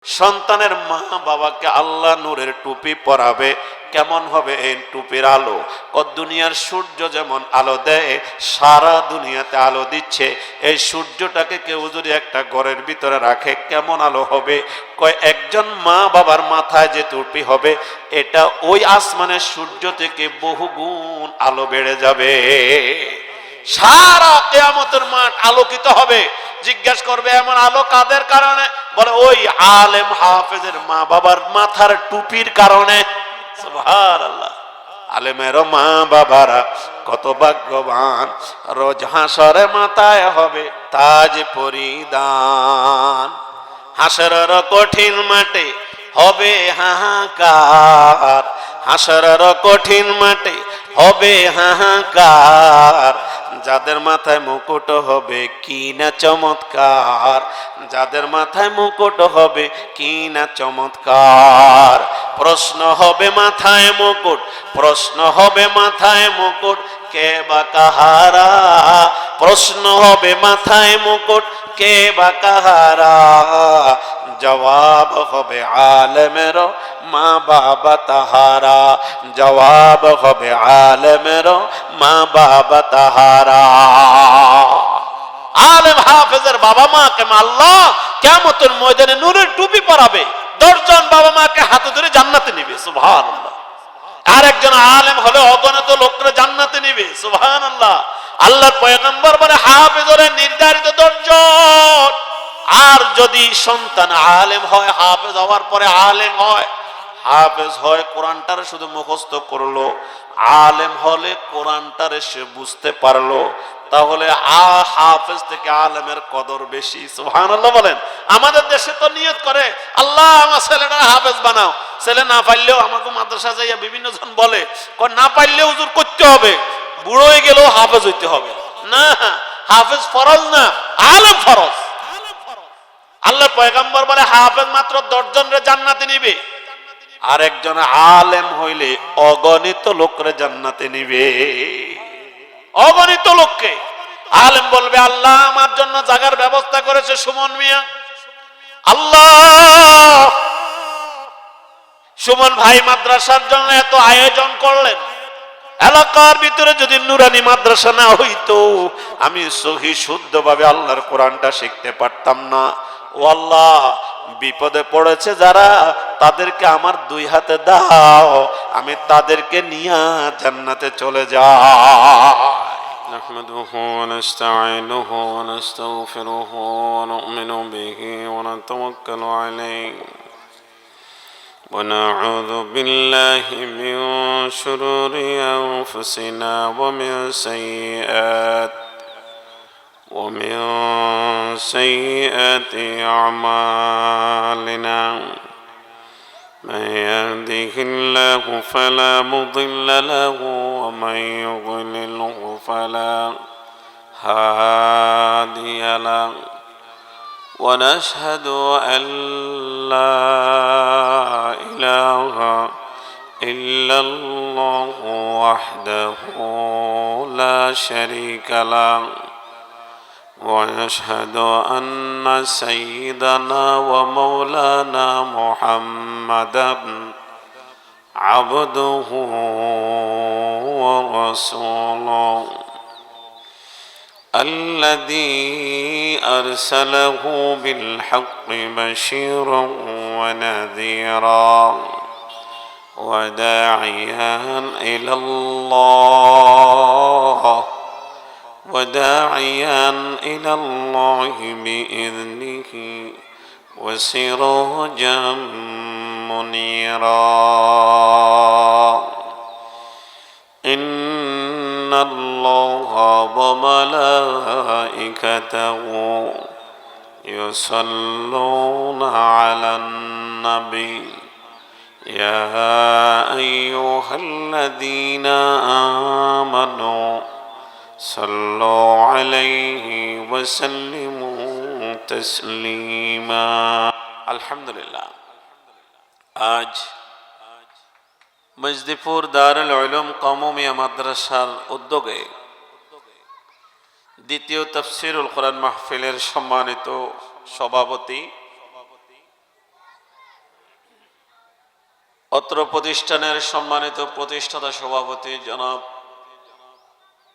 সন্তানের মা বাবাকে আল্লাহ নূরের টুপি পরাবে। কেমন হবে এই টুপির আলো? দুনিয়ার সূর্য যেমন আলো দেয়, সারা দুনিয়াতে আলো দিচ্ছে, এই সূর্যটাকে কেউ যদি একটা ঘরের ভিতরে রাখে কেমন আলো হবে? একজন মা বাবার মাথায় যে টুপি হবে, এটা ওই আসমানের সূর্য থেকে বহু গুণ আলো বেড়ে যাবে। সারা কিয়ামতের মাঠ আলোকিত হবে। জিজ্ঞাসা করবে এমন আলো কাদের কারণে? বলে ওই আলেম হাফেজের মা বাবার মাথার টুপির কারণে। সুবহানাল্লাহ। আলেমের মা বাবারা কত ভাগ্যবান, রোজ হাসরে মাথায় হবে তাজ পরিধান। হাসরের কঠিন মাঠে হবে হাহাকার, হাসরের কঠিন মাঠে হবে হাহাকার। যাদের মাথায় মুকুট হবে কি না চমৎকার, যাদের মাথায় মুকুট হবে কি না চমৎকার। প্রশ্ন হবে মাথায় মুকুট, প্রশ্ন হবে মাথায় মুকুট, কে বা কাহারা? প্রশ্ন হবে মাথায় মুকুট, কে বা কাহারা? জবাব হবে আলেমের মা বাবা তাহারা, জবাব হবে আলেমের মা বাবা তাহারা। আলেম হাফেজের বাবা মাকে আল্লাহ কিয়ামতের ময়দানে নূরের টুপি পরাবে। 10 জন বাবা মাকে হাতে ধরে জান্নাতে নিবে। সুবহানাল্লাহ। আর একজন আলেম হলে অগণিত লোকরা জান্নাতে নিবে। সুবহানাল্লাহ। আল্লাহর পয়গম্বর বলে হাফেজ হলে নির্ধারিত 10 জন। আর যদি সন্তান আলেম হয়, হাফেজ হওয়ার পরে আলেম হয়, হাফেজ হয় কোরআনটারে শুধু মুখস্থ করলো, আলেম হলে কোরআনটারে সে বুঝতে পারলো, তাহলে হাফেজ থেকে আলেমের কদর বেশি। সুবহানাল্লাহ বলেন। আমাদের দেশে তো নিয়ত করে আল্লাহ আমার ছেলেটা হাফেজ বানাও। ছেলে না পারলেও আমাকে মাদ্রাসা যাইয়া বিভিন্ন জন বলে না পারলেও হুজুর করতে হবে, বুড়ো হয়ে গেলেও হাফেজ হইতে হবে। না, হাফেজ ফরজ না, আলেম ফরজ। আল্লাহর পয়গম্বর বলে হাফেজ মাত্র 10 জনের জান্নাতে নিবে, আর একজন আলেম হইলে অগণিত লোকরে জান্নাতে নিবে। অগণিত লোককে। আলেম বলবে আল্লাহ আমার জন্য জায়গার ব্যবস্থা করেছে সুমন মিয়া, আল্লাহ সুমন ভাই মাদ্রাসার জন্য এত আয়োজন করলেন, এলাকার ভিতরে যদি নুরানি মাদ্রাসা না হইতো আমি সহি শুদ্ধভাবে আল্লাহর কোরআনটা শিখতে পারতাম না। ও আল্লাহ, বিপদে পড়েছে যারা, তাদেরকে আমার 2 হাতে দাও, আমি তাদেরকে নিয়ে জান্নাতে চলে যাই। نحمده ونستعينه ونستغفره ونؤمن به ونتوكل عليه ونعوذ بالله من شرور أنفسنا ومن سيئات أعمالنا. من يهده الله فلا مضل له ومن يضلله فلا هادي له. ونشهد أن لا إله إلا الله وحده لا شريك له. ونشهد أن سيدنا ومولانا محمدا عبده ورسوله الذي أرسله بالحق بشيرا ونذيرا وداعيا إلى الله بإذنه وسراجا منيرا. إن الله وملائكته يصلون على النبي يا أيها الذين آمنوا صلوا عليه وسلموا تسليما. আলহামদুলিল্লাহ। আজ মজদিপুর দারুল উলুম কওমিয়া মাদ্রাসার উদ্যোগে দ্বিতীয় তাফসীরুল কোরআন মাহফিলের সম্মানিত সভাপতি অত্র প্রতিষ্ঠানের সম্মানিত প্রতিষ্ঠাতা সভাপতি জনাব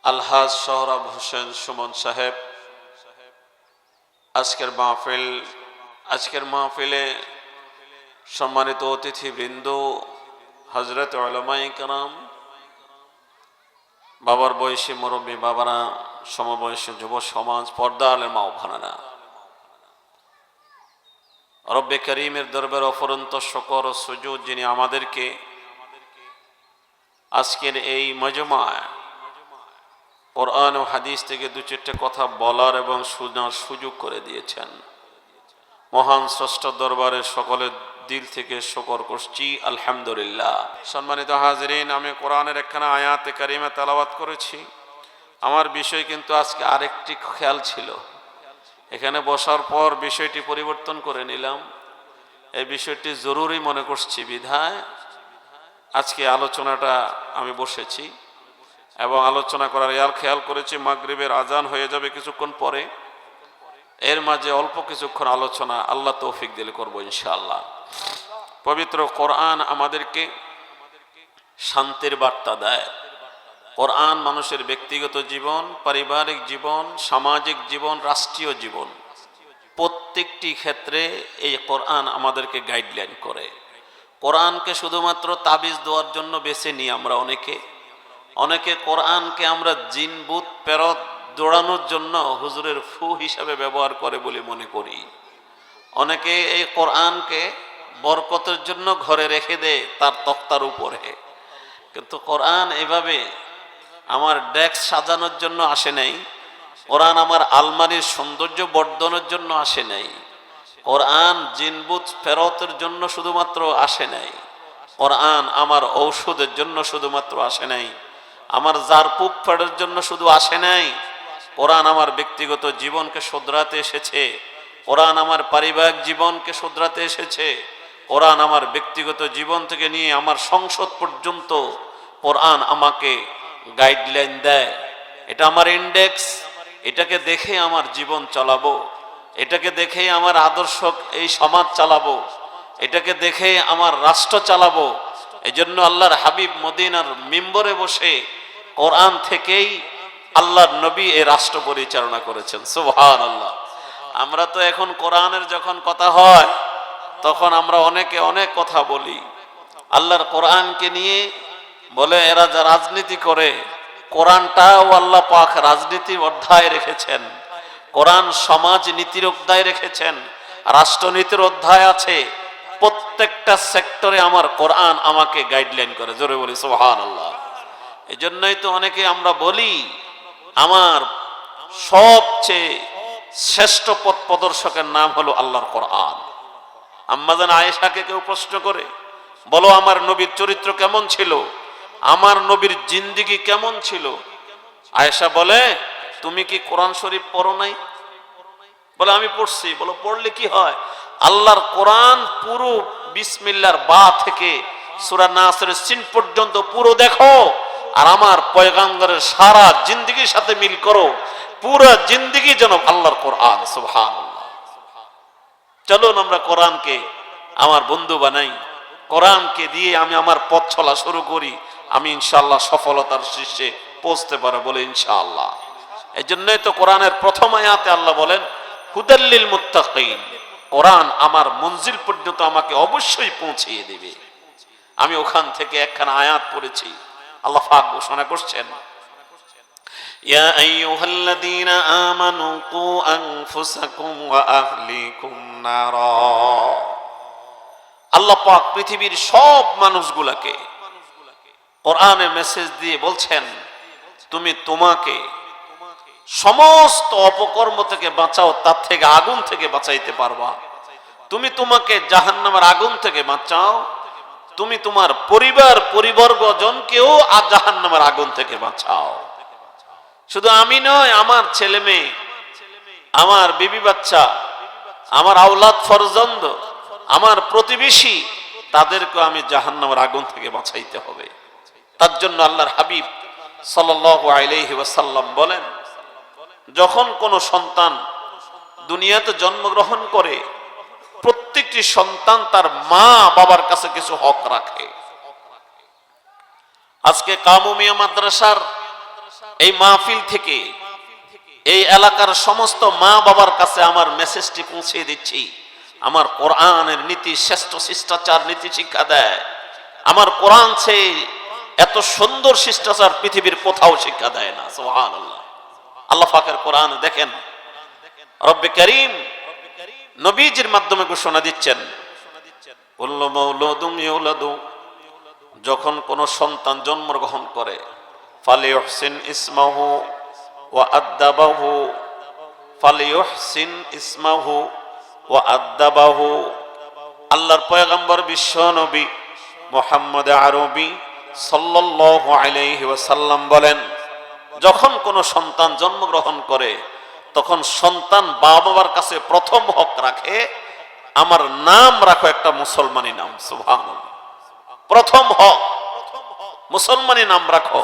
আলহাজ সোহরাব হোসেন সুমন সাহেব, আজকের মাহফিলে সম্মানিত অতিথিবৃন্দ, হযরত উলামায়ে কেরাম, বাবার বয়সী মুরব্বী বাবারা, সমবয়সী যুব সমাজ, পর্দা আলের মা ও বোনেরা, রব্বে করিমের দরবার অফুরন্ত শুকর ও সুজুদ, যিনি আমাদেরকে আজকের এই মজমায় কোরআন ও হাদিস থেকে দু চারটে কথা বলার এবং শোনার সুযোগ করে দিয়েছেন। মহান স্রষ্টা দরবারে সকলের দিল থেকে শুকর করছি, আলহামদুলিল্লাহ। সম্মানিত হাজরিন, আমি কোরআনের একখানা আয়াতে কারিমা তেলাওয়াত করেছি। আমার বিষয় কিন্তু আজকে আরেকটি খেয়াল ছিল, এখানে বসার পর বিষয়টি পরিবর্তন করে নিলাম। এই বিষয়টি জরুরি মনে করছি বিধায় আজকে আলোচনাটা আমি বসেছি এবং আলোচনা করার খেয়াল করেছি মাগরিবের আজান হয়ে যাবে কিছুক্ষণ পরে। এর মাঝে অল্প কিছুক্ষণ আলোচনা আল্লাহ তৌফিক দিলে করবো ইনশাআল্লাহ। পবিত্র কোরআন আমাদেরকে শান্তির বার্তা দেয়। কোরআন মানুষের ব্যক্তিগত জীবন, পারিবারিক জীবন, সামাজিক জীবন, রাষ্ট্রীয় জীবন, প্রত্যেকটি ক্ষেত্রে এই কোরআন আমাদেরকে গাইডলাইন করে। কোরআনকে শুধুমাত্র তাবিজ দেওয়ার জন্য বেছে নিই আমরা অনেকে কোরআনকে আমরা জিন ভূত পেরত দৌড়ানোর জন্য হুজুরের ফু হিসাবে ব্যবহার করে বলে মনে করি। অনেকে এই কোরআনকে বরকতের জন্য ঘরে রেখে দেয় তার তক্তার উপরে। কিন্তু কোরআন এভাবে আমার ডেস্ক সাজানোর জন্য আসে নাই, কোরআন আমার আলমারির সৌন্দর্য বর্ধনের জন্য আসে নাই, কোরআন জিনবুত ফেরতের জন্য শুধুমাত্র আসে নাই, কোরআন আমার ঔষধের জন্য শুধুমাত্র আসে নাই, আমার জারপুক ফেড়ের জন্য শুধু আসে নাই। কোরআন আমার ব্যক্তিগত জীবনকে শুধরাতে এসেছে, কোরআন আমার পারিবারিক জীবনকে শুধরাতে এসেছে, কোরআন আমার ব্যক্তিগত জীবন থেকে নিয়ে আমার সংসদ পর্যন্ত কোরআন আমাকে গাইডলাইন দেয়। এটা আমার ইন্ডেক্স, এটাকে দেখে আমার জীবন চালাবো, এটাকে দেখে আমার আদর্শ এই সমাজ চালাবো, এটাকে দেখে আমার রাষ্ট্র চালাবো। এজন্য আল্লাহর হাবিব মদিনার মিম্বরে বসে কোরআন থেকেই আল্লাহর নবী এই রাষ্ট্র পরিচালনা করেছেন। সুবহানাল্লাহ। আমরা তো এখন কোরআনের যখন কথা হয় তখন আমরা অনেকে অনেক কথা বলি। আল্লাহর কোরআনকে নিয়ে বলে এরা যা রাজনীতি করে, কোরআনটাও আল্লাহ পাক রাজনীতির অধ্যায় রেখেছেন, কোরআন সমাজ নীতির অধ্যায় রেখেছেন, রাষ্ট্রনীতির অধ্যায় আছে। প্রত্যেকটা সেক্টরে আমার কোরআন আমাকে গাইডলাইন করে। জোরে বলি সুবহানাল্লাহ। এই জন্যই তো অনেকে আমরা বলি আমার সবচেয়ে শ্রেষ্ঠ পথ প্রদর্শকের নাম হলো আল্লাহর কোরআন। আম্মাজান আয়েশাকে কেউ প্রশ্ন করে, বলো আমার নবীর চরিত্র কেমন ছিল, আমার নবীর জিন্দেগি কেমন ছিল? আয়েশা বলে, তুমি কি কোরআন শরীফ পড়ো নাই? বলে আমি পড়ছি। বলো পড়লে কি হয়? আল্লাহর কোরআন পুরো বিসমিল্লাহর বা থেকে সূরা নাসের সিন পর্যন্ত পুরো দেখো, আর আমার পয়গম্বরের সারা জিন্দেগির সাথে মিল করো। পুরো জিন্দেগি যেন আল্লাহর কোরআন। সুবহানাল্লাহ। চলুন আমরা কোরআনকে আমার বন্ধু বানাই, কোরআনকে দিয়ে আমি আমার পথ চলা শুরু করি। আমি ইনশাআল্লাহ সফলতার শীর্ষে পৌঁছতে পারবো বলে ইনশাআল্লাহ। এই জন্যই তো কোরআনের প্রথম আয়াতে আল্লাহ বলেন হুদাল্লিল মুত্তাকিন, কোরআন আমার মঞ্জিল পর্যন্ত আমাকে অবশ্যই পৌঁছিয়ে দেবে। আমি ওখান থেকে একখানা আয়াত পড়েছি, আল্লাহ পাক ঘোষণা করছেন, ইয়া আইয়ুহাল্লাযীনা আমানু কু আনফুসাকুম ওয়া আহলিকুম নারা। আল্লাহ পাক পৃথিবীর সব মানুষগুলোকে কোরআনের মেসেজ দিয়ে বলছেন, তুমি তোমাকে সমস্ত অপকর্ম থেকে বাঁচাও, তার থেকে আগুন থেকে বাঁচাইতে পারবা। তুমি তোমাকে জাহান্নামের আগুন থেকে বাঁচাও, তুমি তোমার পরিবর্গজনকেও জাহান্নামের আগুন থেকে বাঁচাও। শুধু আমি নয়, আমার ছেলে মেয়ে, আমার বিবি বাচ্চা, আমার আওলাদ ফরজন্দ, আমার প্রতিবেশী, তাদেরকে আমি জাহান্নামের আগুন থেকে বাঁচাইতে হবে। তার জন্য আল্লাহর হাবিব সাল্লাল্লাহু আলাইহি ওয়াসাল্লাম বলেন, যখন কোন সন্তান দুনিয়াতে জন্মগ্রহণ করে প্রত্যেক প্রতিটি সন্তান তার মা বাবার কাছে কিছু হক রাখে। আজকে কামুমিয়া মাদ্রাসার এই মাহফিল থেকে এই এলাকার সমস্ত মা বাবার কাছে আমার মেসেজটি পৌঁছে দিচ্ছি। আমার কোরআনের নীতি শ্রেষ্ঠ শিষ্টাচার নীতি শিক্ষা দেয়। আমার কোরআন সে এত সুন্দর শিষ্টাচার পৃথিবীর কোথাও শিক্ষা দেয় না। সুবহানাল্লাহ। আল্লাহ পাকের কোরআন দেখেন, রব্বে কারীম নবীজির মাধ্যমে ঘোষণা দিচ্ছেন, কুল্লু মাউলুদুন ইউলাদু, যখন কোন সন্তান জন্মগ্রহণ করে, ফালিউহসিন ইসমাহু ওয়া আদ্দাবাহু, ফালিউহসিন ইসমাহু ওয়া আদ্দাবাহু। আল্লাহর পয়গম্বর বিশ্ব নবী মুহাম্মদ আরবি সাল্লাল্লাহু আলাইহি ওয়াসাল্লাম বলেন, যখন কোন সন্তান জন্মগ্রহণ করে তখন সন্তান বাবা মার কাছে প্রথম হক রাখে, আমার নাম রাখো একটা মুসলমানি নাম। সুবহানাল্লাহ। প্রথম হক মুসলমানি নাম রাখো।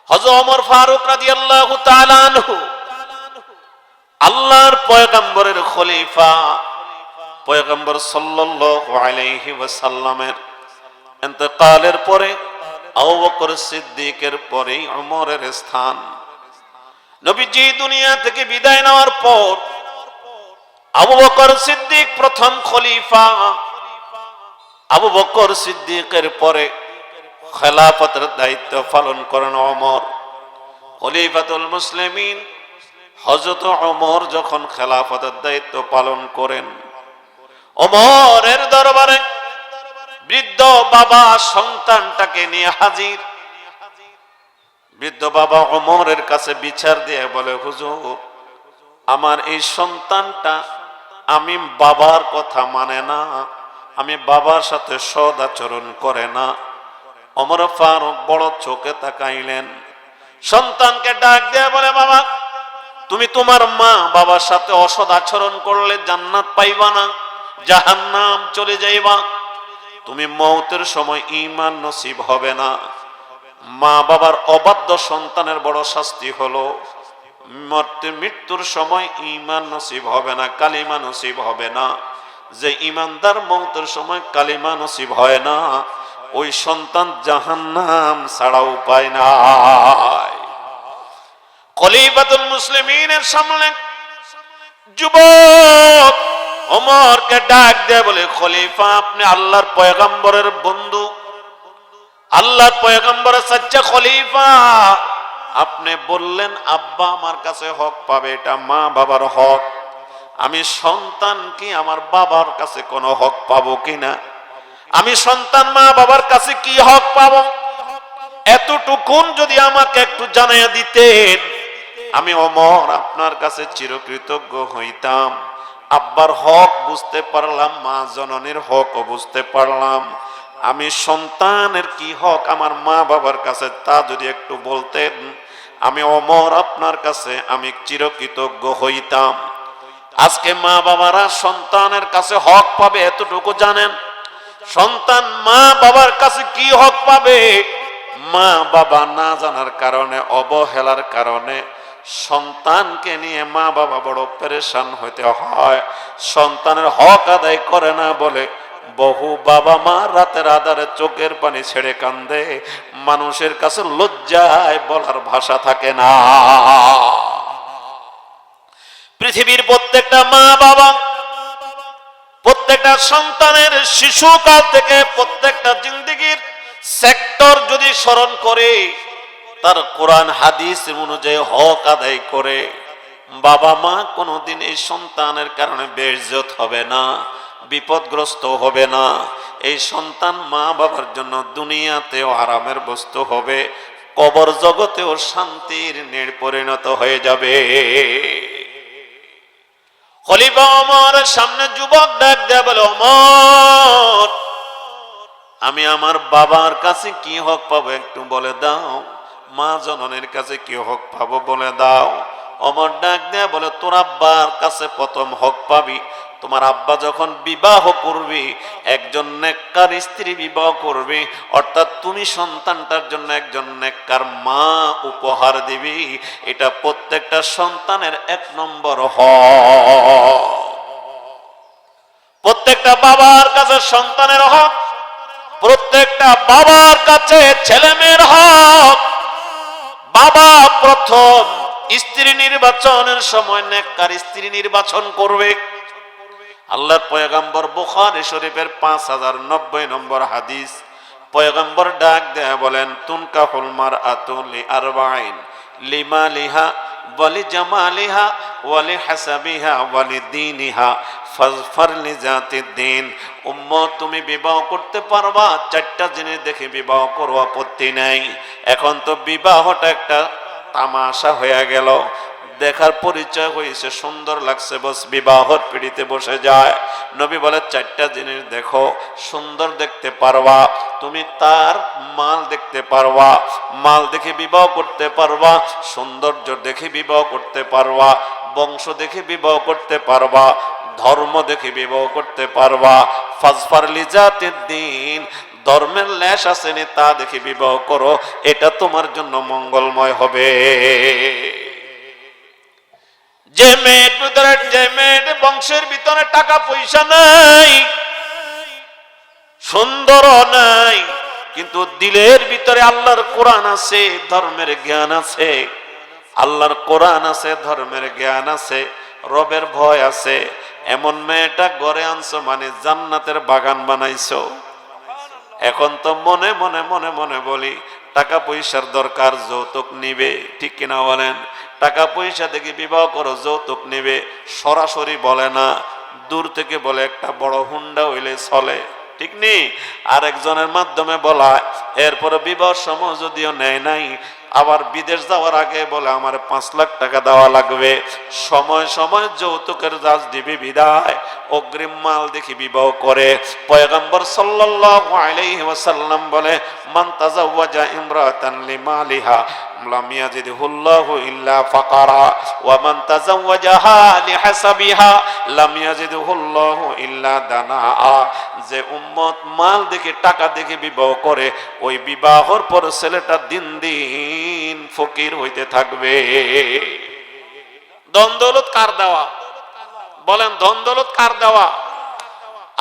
হযরত ওমর ফারুক রাদিয়াল্লাহু তাআলা আনহু, আল্লাহর পয়গম্বরের খলিফা, পয়গম্বর সাল্লাল্লাহু আলাইহি ওয়াসাল্লামের ইন্তেকালের পরে আবু বকর সিদ্দিকের পরে ওমরের স্থান। নবীজি দুনিয়া থেকে বিদায় নেওয়ার পর আবু বকর সিদ্দিক প্রথম খলিফা। আবু বকর সিদ্দিকের পরে খেলাফতের দায়িত্ব পালন করেন ওমর। খলিফাতুল মুসলিমিন হযরত ওমর যখন খেলাফতের দায়িত্ব পালন করেন, ওমরের দরবারে বৃদ্ধ বাবা সন্তানটাকে নিয়ে হাজির। বৃদ্ধ বাবা ওমরের কাছে বিচার দিয়ে বলে, হুজুর, আমার এই সন্তানটা আমি বাবার কথা মানে না, আমি বাবার সাথে সদ আচরণ করে না। ওমর ফারুক বড় চোখে তাকাইলেন, সন্তানকে ডাক দিয়ে বলে, বাবা, তুমি তোমার মা বাবার সাথে অসৎ আচরণ করলে জান্নাত পাইবা না, জাহান্নাম চলে যাইবা। তুমি মওতের সময় ঈমান নসিব হবে না। মা বাবার অবাধ্য সন্তানের বড় শাস্তি হলো মৃত্যুর সময় ঈমান নসিব হবে না, কালিমা নসিব হবে না। যে ঈমানদার মওতের সময় কালিমা নসিব হয় না, ওই সন্তান জাহান্নাম ছাড়া উপায় নাই। খলিফাতুল মুসলিমিনের সামনে যুবক ওমরকে ডাক দেয়, বলে, খলিফা, আপনি আল্লাহর পয়গম্বরের বন্ধু, আল্লাহর পয়গম্বরের সচ্চা খলিফা। আপনি বললেন আব্বা আমার কাছে হক পাবে, এটা মা বাবার হক। আমি সন্তান কি আমার বাবার কাছে কোনো হক পাবো কিনা? আমি সন্তান মা বাবার কাছে কি হক পাবো? এতটুকুন যদি আমাকে একটু জানাইয়া দিতেন, আমি ওমর আপনার কাছে চিরকৃতজ্ঞ হইতাম। আব্বার হক বুঝতে পারলাম, মা জননীর হক বুঝতে পারলাম। আমি সন্তানের কি হক আমার মা বাবার কাছে তা যদি একটু বলতেন, আমি ওমর আপনার কাছে আমি চিরকৃতজ্ঞ হইতাম। আজকে মা বাবারা সন্তানের কাছে হক পাবে এতটুকু জানেন? সন্তান মা বাবার কাছে কি হক পাবে, মা বাবা না জানার কারণে, অবহেলার কারণে সন্তানকে নিয়ে মা বাবা বড় পেরেশান হইতে হয়। সন্তানের হক আদায় করে না বলে বহু বাবা মা রাতের আধারে চোখের পানি ছেড়ে কান্দে। মানুষের কাছে লজ্জায় বলার ভাষা থাকে না। পৃথিবীর প্রত্যেকটা মা বাবা প্রত্যেকটা সন্তানের শিশুকাল থেকে প্রত্যেকটা জিন্দেগির সেক্টর যদি স্মরণ করে, তার কোরআন হাদিস অনুযায়ী হক আদায় করে, বাবা মা কোনোদিন এই সন্তানের কারণে বেইজ্জত হবে না, বিপদগ্রস্ত হবে না। এই সন্তান মা বাবার জন্য দুনিয়াতেও আরামের বস্তু হবে, কবর জগতেও শান্তির নীড় পরিণত হয়ে যাবে। খলিফা ওমরের সামনে যুবক ডাক দেয়া বলে, ওমর, আমি আমার বাবার কাছে কি হক পাবো একটু বলে দাও, মা জননীর কাছে কি হক পাবো বলে দাও। ওমর ডাক দেয়া বলে, তোর আব্বার কাছে প্রথম হক পাবি। তোমার আব্বা যখন বিবাহ করবি, একজন নেককার স্ত্রী বিবাহ করবি, অর্থাৎ তুমি সন্তানটার জন্য একজন নেককার মা উপহার দিবি। এটা প্রত্যেকটা সন্তানের 1 নম্বর হক। প্রত্যেকটা বাবার কাছে সন্তানের হক, প্রত্যেকটা বাবার কাছে ছেলে মেয়ের হক। বাবা প্রথম স্ত্রী নির্বাচনের সময় নেককার স্ত্রী নির্বাচন করবে। আল্লাহর পয়গম্বর বুখারী শরীফের 5090 নম্বর হাদিস, পয়গম্বর ডাক দেয়া বলেন, তুনকাহুল মারআতু লিআরবাইন লিমালিহা ওয়ালি জামালিহা ওয়ালি হাসাবিহা ওয়ালি দীনিহা ফাজফার লিজাতিদ দ্বীন। উম্মত, তুমি বিবাহ করতে পারবা, চারটা জিনিস দেখে বিবাহ করো, আপত্তি নাই। এখন তো বিবাহটা একটা তামাশা হয়ে গেল, দেখার পরিচয় হয়েছে, সুন্দর লাগছে, বস বিবাহর পিড়িতে বসে যায়। নবী বলে চারটা জিনিস দেখো, সুন্দর দেখতে পারবা, তুমি তার মাল দেখতে পারবা, মাল দেখে বিবাহ করতে পারবা, সৌন্দর্য দেখে বিবাহ করতে পারবা, বংশ দেখে বিবাহ করতে পারবা, ধর্ম দেখে বিবাহ করতে পারবা। ফাজফার লিজাতিদ দ্বীন, ধর্মের লেশ আসেনি তা দেখে বিবাহ করো, এটা তোমার জন্য মঙ্গলময় হবে। যে মেয়ের বংশের ভিতরে টাকা পয়সা নাই, সুন্দর নাই, কিন্তু দিলের ভিতরে আল্লাহর কোরআন আছে, ধর্মের জ্ঞান আছে, আল্লাহর কোরআন আছে, ধর্মের জ্ঞান আছে, রবের ভয় আছে, এমন মেয়েটা গড়ে আনছো মানে জান্নাতের বাগান বানাইছো। এখন তো মনে মনে মনে মনে বলি টাকা পয়সার দরকার, যৌতুক নিবে, ঠিক কিনা বলেন? টাকা পয়সা দেখে বিবাহ করো, যৌতুক নিবে, সরাসরি বলে না, দূর থেকে বলে একটা বড় হুন্ডা হইলে চলে, ঠিক নেই? আরেকজনের মাধ্যমে বলা, এরপরে বিবাহ সময় যদিও নেয় নাই, আবার বিদেশ যাওয়ার আগে বলে আমার 5 লাখ টাকা দেওয়া লাগবে। সময় সময় যৌতুকের জাজ দিবি বিদায়, অগ্রিম মাল দেখি বিবাহ করে। পয়গম্বর সাল্লাল্লাহু আলাইহি ওয়াসাল্লাম বলে, মান তাজাওয়াজা ইমরাতান লিমালিহা লাম ইয়াজিদহুল্লাহু ইল্লা ফাকারা ওয়া মান তাজাওয়াজাহা লিহাসাবিহা লাম ইয়াজিদহুল্লাহু ইল্লা দানাআ। যে উম্মত মাল দেখে টাকা দেখে বিবাহ করে, ওই বিবাহর পর ছেলেটা দিন দিন ফকির হইতে থাকবে। ধন দৌলত কার দেওয়া? বলেন, ধন দৌলত কার দেওয়া?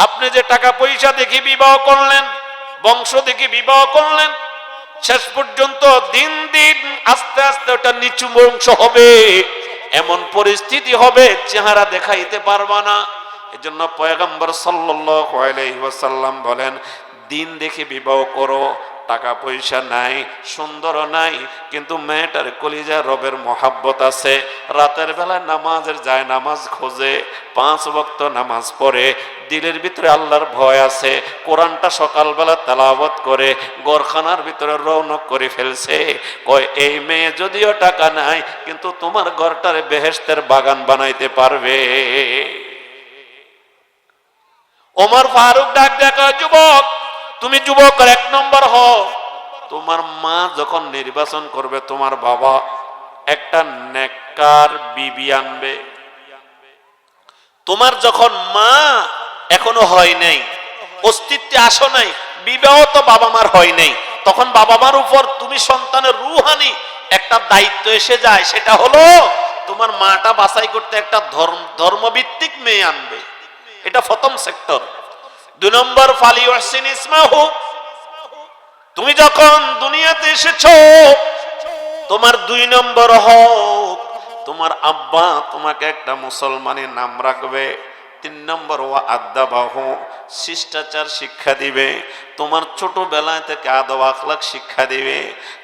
আপনি যে টাকা পয়সা দেখে বিবাহ করলেন, বংশ দেখে বিবাহ করলেন, শেষ পর্যন্ত দিন দিন আস্তে আস্তে ওটা নিচু বংশ হবে, এমন পরিস্থিতি হবে চেহারা দেখাইতে পারবা না। এজন্য পয়গম্বর সাল্লাল্লাহু আলাইহি ওয়াসাল্লাম বলেন, দিন দেখে বিবাহ করো। টাকা পয়সা নাই, সুন্দর নাই, কিন্তু মেয়েটার কলিজায় রবের মহাব্বত আছে, রাতের বেলায় নামাজের যায় নামাজ খোঁজে, 5 ওয়াক্ত নামাজ পড়ে, দিলের ভিতরে আল্লাহর ভয় আছে, কোরআনটা সকালবেলা তেলাওয়াত করে, ঘরখানার ভিতরে রৌনক করে ফেলছে। কয়, এই মেয়ে যদিও টাকা নাই, কিন্তু তোমার ঘরটারে বেহেশতের বাগান বানাইতে পারবে। ওমর ফারুক ডাক দেখা, যুবক, তুমি যুবকের 1 নম্বর হও। তোমার মা যখন নির্বাচন করবে, তোমার বাবা একটা নেককার বিবি আনবে। তোমার যখন মা এখনো হয় নাই, অস্তিত্বে আসো নাই, বিবাহ তো বাবা মার হয় নাই, তখন বাবা মার উপর তুমি সন্তানের রুহানি একটা দায়িত্ব এসে যায়, সেটা হলো তোমার মাটা বাছাই করতে একটা ধর্মভিত্তিক মেয়ে আনবে। এটা প্রথম সেক্টর। 2 নম্বর, ফালি ওয়াসিন ইসমাহু, তুমি যখন দুনিয়াতে এসেছো, তোমার 2 নম্বর হোক তোমার আব্বা তোমাকে একটা মুসলমানের নাম রাখবে। 3 নম্বর, ওয়া আদাবাহু, শিষ্টাচার শিক্ষা দিবে, তোমার ছোটবেলা থেকে আদব আখলাক শিক্ষা দিবে,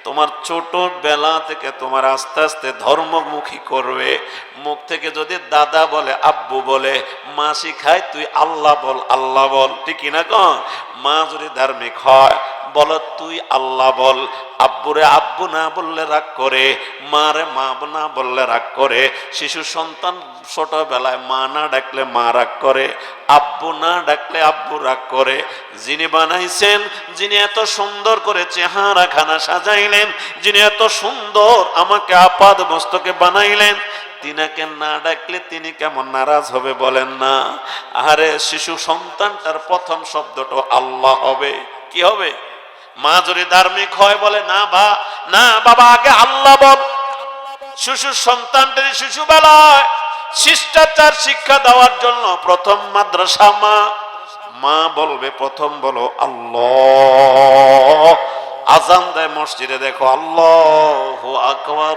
তোমার ছোটবেলা থেকে তোমার আস্তে আস্তে ধর্মমুখী করবে। মুখ থেকে যদি দাদা বলে, আব্বু বলে, মা শিখায় তুই আল্লাহ বল, আল্লাহ বল, ঠিক না? মা যদি ধার্মিক হয়, বলো তুই আল্লাহ বল। আব্বুরে আব্বু না বললে রাগ করে, মারে মা না বললে রাগ করে। শিশু সন্তান ছোটবেলায় মা না ডাকলে মা রাগ করে, আব্বু না ডাকলে আব্বু রাগ করে। যিনি বানাইছেন, যিনি এত সুন্দর করে চেহারা খানা সাজাইলেন, যিনি এত সুন্দর আমাকে আপাদ মস্তকে বানাইলেন, তিনাকে না ডাকলে তিনি কেমন নারাজ হবে বলেন না? আরে শিশু সন্তানটার প্রথম শব্দটা আল্লাহ হবে। কি হবে? মা যদি ধার্মিক হয়, বলে না বাবা আগে আল্লাহ বল। শিশু সন্তানটা শিশুবেলায় শিষ্টাচার শিক্ষা দেওয়ার জন্য প্রথম মাদ্রাসা মা। মা বলবে প্রথম বলো আল্লাহ। আজান দেয় মসজিদে, দেখো আল্লাহু আকবার,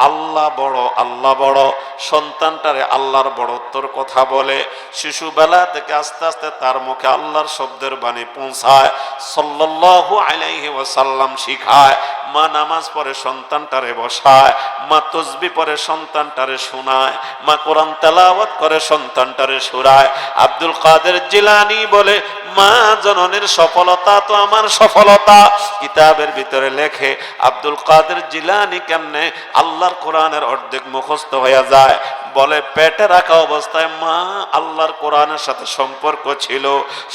আল্লাহ বড়, আল্লাহ বড়। সন্তানটারে আল্লাহর বড়ত্বর কথা বলে। শিশুবেলা থেকে আস্তে আস্তে তার মুখে আল্লাহর শব্দের বাণী পৌঁছায়, সাল্লাল্লাহু আলাইহি ওয়াসাল্লাম শিখায়। মা নামাজ পড়ে সন্তানটারে বসায়, মা তসবিহ পড়ে সন্তানটারে শোনায়, মা কোরআন তেলাওয়াত করে সন্তানটারে শোনায়। আব্দুল কাদের জিলানী বলে, মা জননীর সফলতা তো আমার সফলতা। কিতাবের ভিতরে লেখে আব্দুল কাদের জিলানী কেমনে আল্লাহর কোরআনের অর্ধেক মুখস্থ হয়ে যায়। বলে পেটে রাখা অবস্থায় মা আল্লাহর কোরআনের সাথে সম্পর্ক ছিল,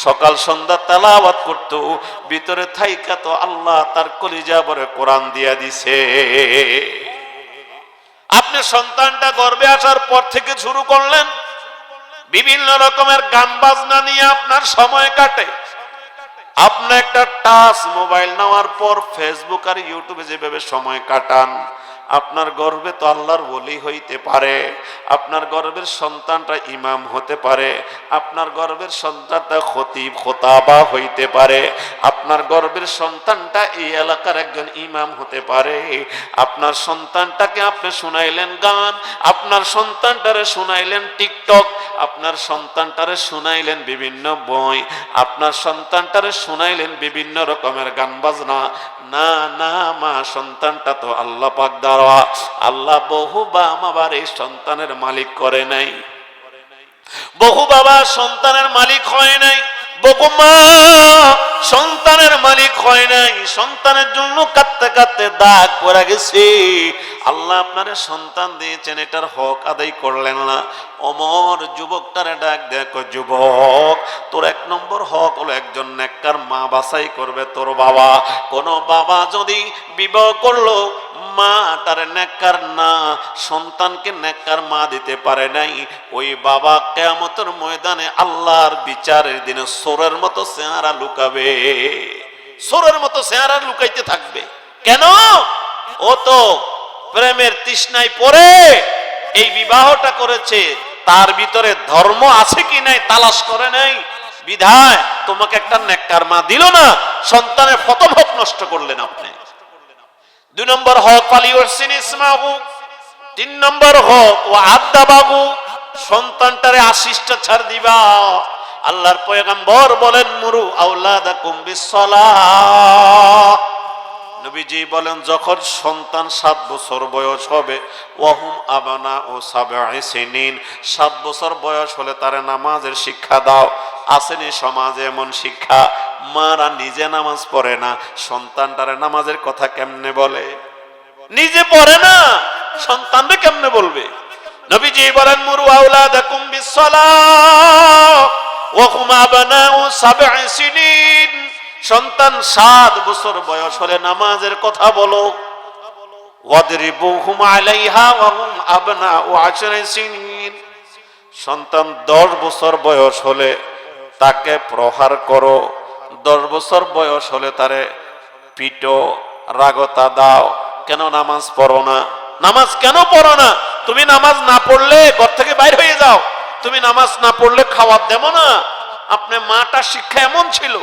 সকাল সন্ধ্যা তেলাওয়াত করত, ভিতরে থাইকা তো আল্লাহ তার কলিজা ভরে কোরআন দিয়া দিছে। আপনি সন্তানটা গর্ভে আসার পর থেকে শুরু করলেন বিভিন্ন রকমের গান বাজনা নিয়ে আপনার সময় কাটে। আপনি একটা টাচ মোবাইল নেওয়ার পর ফেসবুক আর ইউটিউবে যেভাবে সময় কাটান, আপনার গর্ভে তো আল্লাহর ওলি হইতে পারে, আপনার গর্ভের সন্তানটা ইমাম হতে পারে, আপনার গর্ভের সন্তানটা খতিব খোতাবা হইতে পারে, আপনার গর্ভের সন্তানটা এই এলাকার একজন ইমাম হতে পারে। আপনার সন্তানটাকে আপনি শুনাইলেন গান, আপনার সন্তানটারে শুনাইলেন টিকটক, আপনার সন্তানটারে শুনাইলেন বিভিন্ন বই, আপনার সন্তানটারে শুনাইলেন বিভিন্ন রকমের গান বাজনা। না না মা, সন্তানটা তো আল্লাহ পাক দেওয়া। আল্লাহ বহু বাবা এই সন্তানের মালিক করে নাই, বহু বাবা সন্তানের মালিক হয় নাই, বহু মা সন্তানের মালিক হয় নাই। সন্তানের জন্য কাঁদতে কাঁদতে দাগ পড়ে গেছে। আল্লাহ আপনারে সন্তান দিয়েছেন, এটার হক আদায় করলেন না। অমর যুবকটারে ডাক দেখো, যুবক তোর এক নম্বর হক হলো একজন নেককার মা বাছাই করবে তোর বাবা। কোন বাবা যদি বিবাহ করলো, মা তার নেককার না, সন্তানকে নেককার মা দিতে পারে নাই, ওই বাবা কিয়ামতের ময়দানে আল্লাহর বিচারের দিনে সোরের মতো চেহারা লুকাবে, সোরের মতো চেহারা লুকাইতে থাকবে। কেন? ও তো প্রেমের তৃষ্ণায় পড়ে এই বিবাহটা করেছে, তার ভিতরে ধর্ম আছে কি নাই তালাশ করে নাই, বিধায় তোমাকে একটা নেককার মা দিল না, সন্তানের প্রথম হক নষ্ট করলেন আপনি। দুই নম্বর হক ফালিউহসিন ইসমাহু, তিন নম্বর হক ও আদাবাহু, সন্তানটারে আশিষ্টাচার দিবা। আল্লাহর পয়গম্বর বলেন, মুরু আওলাদাকুম বিসসালাহ। নবীজি বলেন, যখন সন্তান 7 বছর বয়স হবে, ওয়াহুম আবানা ও সাবঈ সিনিন, 7 বছর বয়স হলে তারে নামাজের শিক্ষা দাও। আসেনি সমাজে এমন শিক্ষা, মারা নিজে নামাজ পড়ে না, সন্তানটারে নামাজের কথা কেমনে বলে? নিজে পড়ে না, সন্তানরে কেমনে বলবে? নবীজি বলেন, মুরু আওলাদাকুম বিসসালাহ ওয়াহুম আবানা ও সাবঈ সিনিন, সন্তান 7 বছর বয়স হলে নামাজের কথা বলো। ওয়াদরিবুহুম আলাইহা ওয়াহুম আবনাউ 10 সিনিন, সন্তান 10 বছর বয়স হলে তাকে প্রহার করো, 10 বছর বয়স হলে তারে পিটো, রাগতা দাও। কেন নামাজ পড়ো না? নামাজ কেন পড়ো না? তুমি নামাজ না পড়লে ঘর থেকে বাইরে হয়ে যাও, তুমি নামাজ না পড়লে খাওয়ার দেব না। আপনার মাটার শিক্ষা এমন ছিল,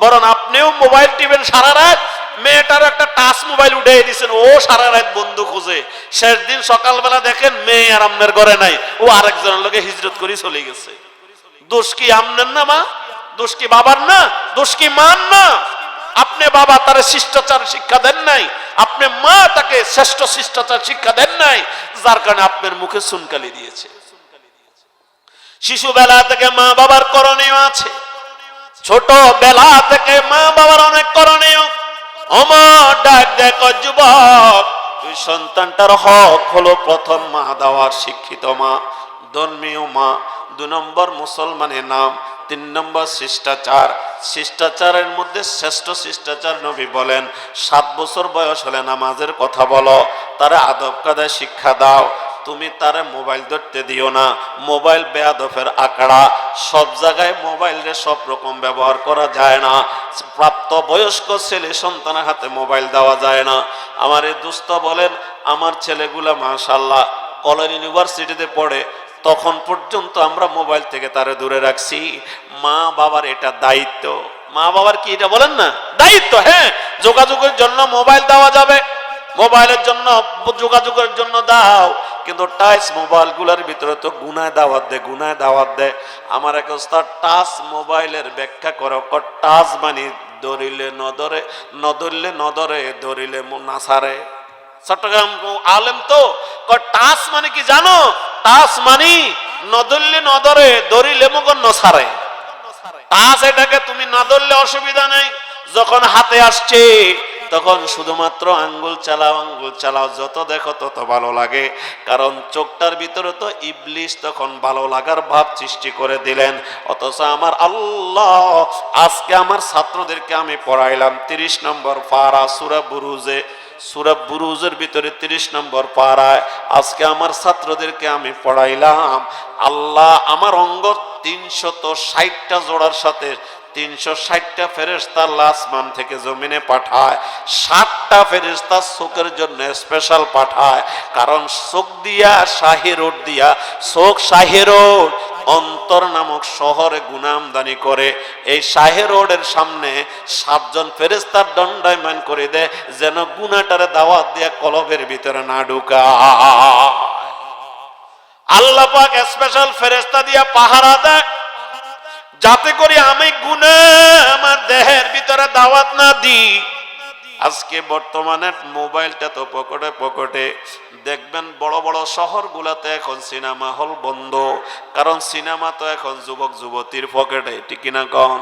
বরং আপনিও মোবাইল টিপেন সারা রাত, মেয়েটার একটা টাচ মোবাইল উঠে দিয়েছেন, ও সারা রাত বন্ধু খুঁজে, শেষ দিন সকালবেলা দেখেন মেয়ে আর আপনার ঘরে নাই, ও আরেকজনের লোকে হিজরত করে চলে গেছে। দোষ কি আপনার না মা? দোষ কি বাবার না? দোষ কি মান না? আপনি বাবা তার শিষ্টাচার শিক্ষা দেন নাই, আপনি মা তাকে শ্রেষ্ঠ শিষ্টাচার শিক্ষা দেন নাই, যার কারণে আপনার মুখে চুনকালি দিয়েছে। শিশুবেলা থেকে মা বাবার করণীয় আছে, ছোট বেলা থেকে মা বাবার অনেক করণীয়। আমার ডাক দেখো যুবক, তুই সন্তানটার হক হলো প্রথম মা দেওয়ার শিক্ষিত মা, ধর্মীয় মা। 2 নম্বর মুসলমানের নাম, 3 নম্বর শিষ্টাচার। শিষ্টাচারের মধ্যে শ্রেষ্ঠ শিষ্টাচার নবী বলেন, 7 বছর বয়স হলে নামাজের কথা বলো, তারা আদব কায়দা শিক্ষা দাও। তুমি তারে মোবাইল ধরতে দিও না, মোবাইল বেয়াদবের আঁকড়া। সব জায়গায় মোবাইলের সব রকম ব্যবহার করা যায় না, প্রাপ্ত বয়স্ক ছেলে সন্তানের হাতে মোবাইল দেওয়া যায় না। আমার এই দুস্থ বলেন, আমার ছেলেগুলা মাশাআল্লাহ কলেজ ইউনিভার্সিটিতে পড়ে, তখন পর্যন্ত আমরা মোবাইল থেকে তারে দূরে রাখছি। মা বাবার এটা দায়িত্ব। মা বাবার কি এটা বলেন না দায়িত্ব? হ্যাঁ, যোগাযোগের জন্য মোবাইল দেওয়া যাবে, মোবাইলের জন্য যোগাযোগের জন্য দাও, কিন্তু টাচ মোবাইল গুলার ভিতরে তো গুনায় দাওয়াত দেয়, গুনায় দাওয়াত দেয়। আমার এক ওস্তাদ টাচ মোবাইলের ব্যাখ্যা করে, টাচ মানে ধরিলে নধরে, নধরলে নধরে, ধরিলে না ছাড়ে। চট্টগ্রাম আলেম তো টাচ মানে কি জানো? টাচ মানে নধরলে নধরে, ধরিলে মগন নছাড়ে। টাচ এটাকে তুমি না ধরলে অসুবিধা নেই, যখন হাতে আসছে তখন শুধুমাত্র আঙ্গুল চালাও, আঙ্গুল চালাও, যত দেখো তত ভালো লাগে। কারণ চোখটার ভিতরে তো ইবলিস তখন ভালো লাগার ভাব সৃষ্টি করে দিলেন। অথচ আমার আল্লাহ আজকে আমার ছাত্রদেরকে আমি পড়াইলাম 30 নম্বর পারা সূরা বুরুজে, সূরা বুরুজের ভিতরে 30 নম্বর পারায় আজকে আমার ছাত্রদেরকে আমি পড়াইলাম। আল্লাহ আমার অঙ্গ 360টা জোড়ার সাথে 360টা ফেরেশতা আল্লাহ আসমান থেকে জমিনে পাঠায়। 60টা ফেরেশতা চোখের জন্য স্পেশাল পাঠায়, কারণ চোখ দিয়া শাহী রোড দিয়া, চোখ শাহী রোড অন্তর নামক শহরে গুনামদানি করে। এই শাহী রোডের সামনে 7 জন ফেরেশতার দণ্ডায়মান করে দেয়, যেন গুনাহটারে দাওয়াত দিয়া কলবের ভিতরে না ঢুকায়। আল্লাহ পাক স্পেশাল ফেরেশতা দিয়া পাহারা দেয়, যাতে করে আমি গুনাহ আমার দেহের ভিতরে দাওয়াত না দিই। আজকে বর্তমানে মোবাইলটা তো পকেটে পকেটে, দেখবেন বড় বড় শহরগুলোতে এখন সিনেমা হল বন্ধ, কারণ সিনেমা তো এখন যুবক যুবতীর পকেটে, ঠিক কিনা কন?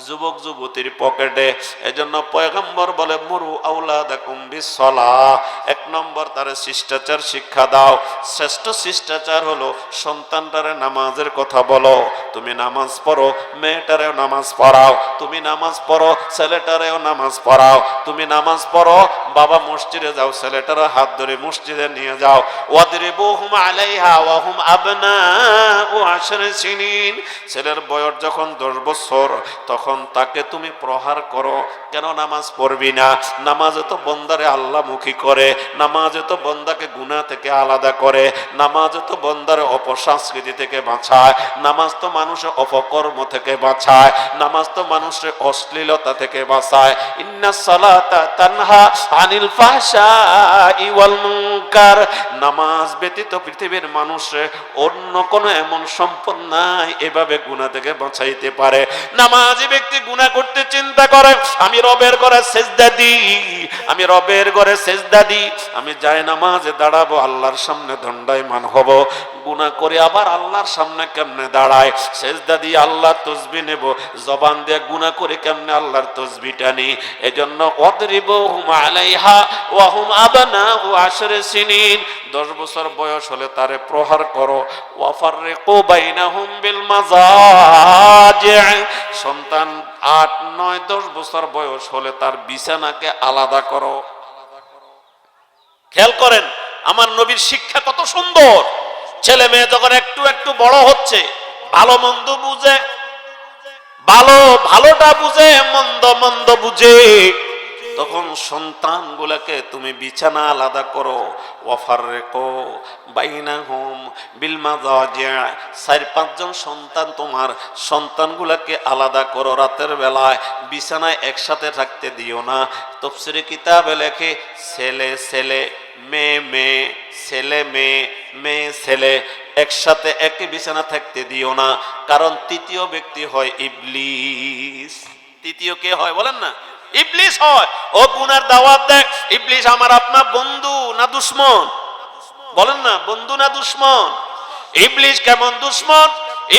যুবক যুবতীর পকেটে। এজন্য পয়গম্বর বলে মুরু আওলাদাকুম বিসসালাহ, 1 নম্বর তারে শিষ্টাচার শিক্ষা দাও। শ্রেষ্ঠ শিষ্টাচার হলো সন্তানটারে নামাজের কথা বলো। তুমি নামাজ পড়ো, মেয়েটারেও নামাজ পড়াও। তুমি নামাজ পড়ো, ছেলেটারেও নামাজ পড়াও। তুমি নামাজ পড়ো, বাবা মসজিদে যাও, ছেলেটারও হাত ধরে মসজিদে নিয়ে যাও। ওয়াদরিবুহুম আলাইহা ওয়া হুম আবনাউ 10 সিনিন, ছেলের বয়স যখন 10 বছর তখন তাকে তুমি প্রহার করো। কেন নামাজ পড়বি না? নামাজে তো বন্দারে আল্লাহমুখী করে, নামাজে তো বন্দাকে গুনাহ থেকে আলাদা করে, নামাজে তো বন্দারে অপসংস্কৃতি থেকে বাঁচায়, নামাজ তো মানুষের অপকর্ম থেকে বাঁচায়, নামাজ তো মানুষের অশ্লীলতা থেকে বাঁচায়। ইন্নাস সালাতা তানহা আনিল ফাহশাই ওয়াল মুনকার, নামাজ ব্যতীত পৃথিবীর মানুষের অন্য কোনো এমন সম্পদ নাই এভাবে গুনাহ থেকে বাঁচাইতে পারে। নামাজি ব্যক্তি গুনাহ করতে চিন্তা করে, আমি রবের ঘরে সেজদা দিই, আমি রবের ঘরে সেজদা দিই, আমি যাই নামাজে দাঁড়াবো, আল্লাহর সামনে দণ্ডায়মান হব। গুনাহ করে আবার আল্লাহর সামনে কেমনে দাঁড়ায়, সেজদা দিয়ে আল্লাহর তাসবিহ নেব, জবান দিয়ে গুনাহ করে কেমনে আল্লাহর তাসবিহটা নি। এজন্য ওয়াদরিবুহুম আলাইহা ওয়া হুম আবনাউ 10 সিনিন, 10 বছর বয়স হলে তারে প্রহার করো। ওয়াফাররিকু বাইনাহুম বিল মাজাজি, সন্তান 8, 9, 10 বছর বয়স হলে তার বিছানাকে আলাদা করো। খেয়াল করেন আমার নবীর শিক্ষা কত সুন্দর। ছেলে মেয়ে যখন একটু একটু বড় হচ্ছে, ভালো মন্দ বুঝে, ভালো ভালোটা বুঝে, মন্দ মন্দ বুঝে, তখন সন্তানগুলোকে তুমি বিছানা আলাদা করো। ওয়াফাররিকু বাইনাহুম বিল মাজাজি, 4-5 জন সন্তান, তোমার সন্তানগুলোকে আলাদা করো। রাতের বেলায় বিছানায় একসাথে থাকতে দিও না। তাফসীরে কিতাবে লেখে ছেলে ছেলে, মেয়ে মেয়ে, ছেলে মেয়ে, মেয়ে ছেলে, একসাথে একই বিছানা থাকতে দিও না। কারণ তৃতীয় ব্যক্তি হয় ইবলিস। তৃতীয় কে হয় বলেন না? ইবলিস হয়। ও গুনার দাওয়াত দেয়। ইবলিস আমার আপনার বন্ধু না দুশমন? বলেন না, বন্ধু না দুশমন? ইবলিস কেমন দুশমন?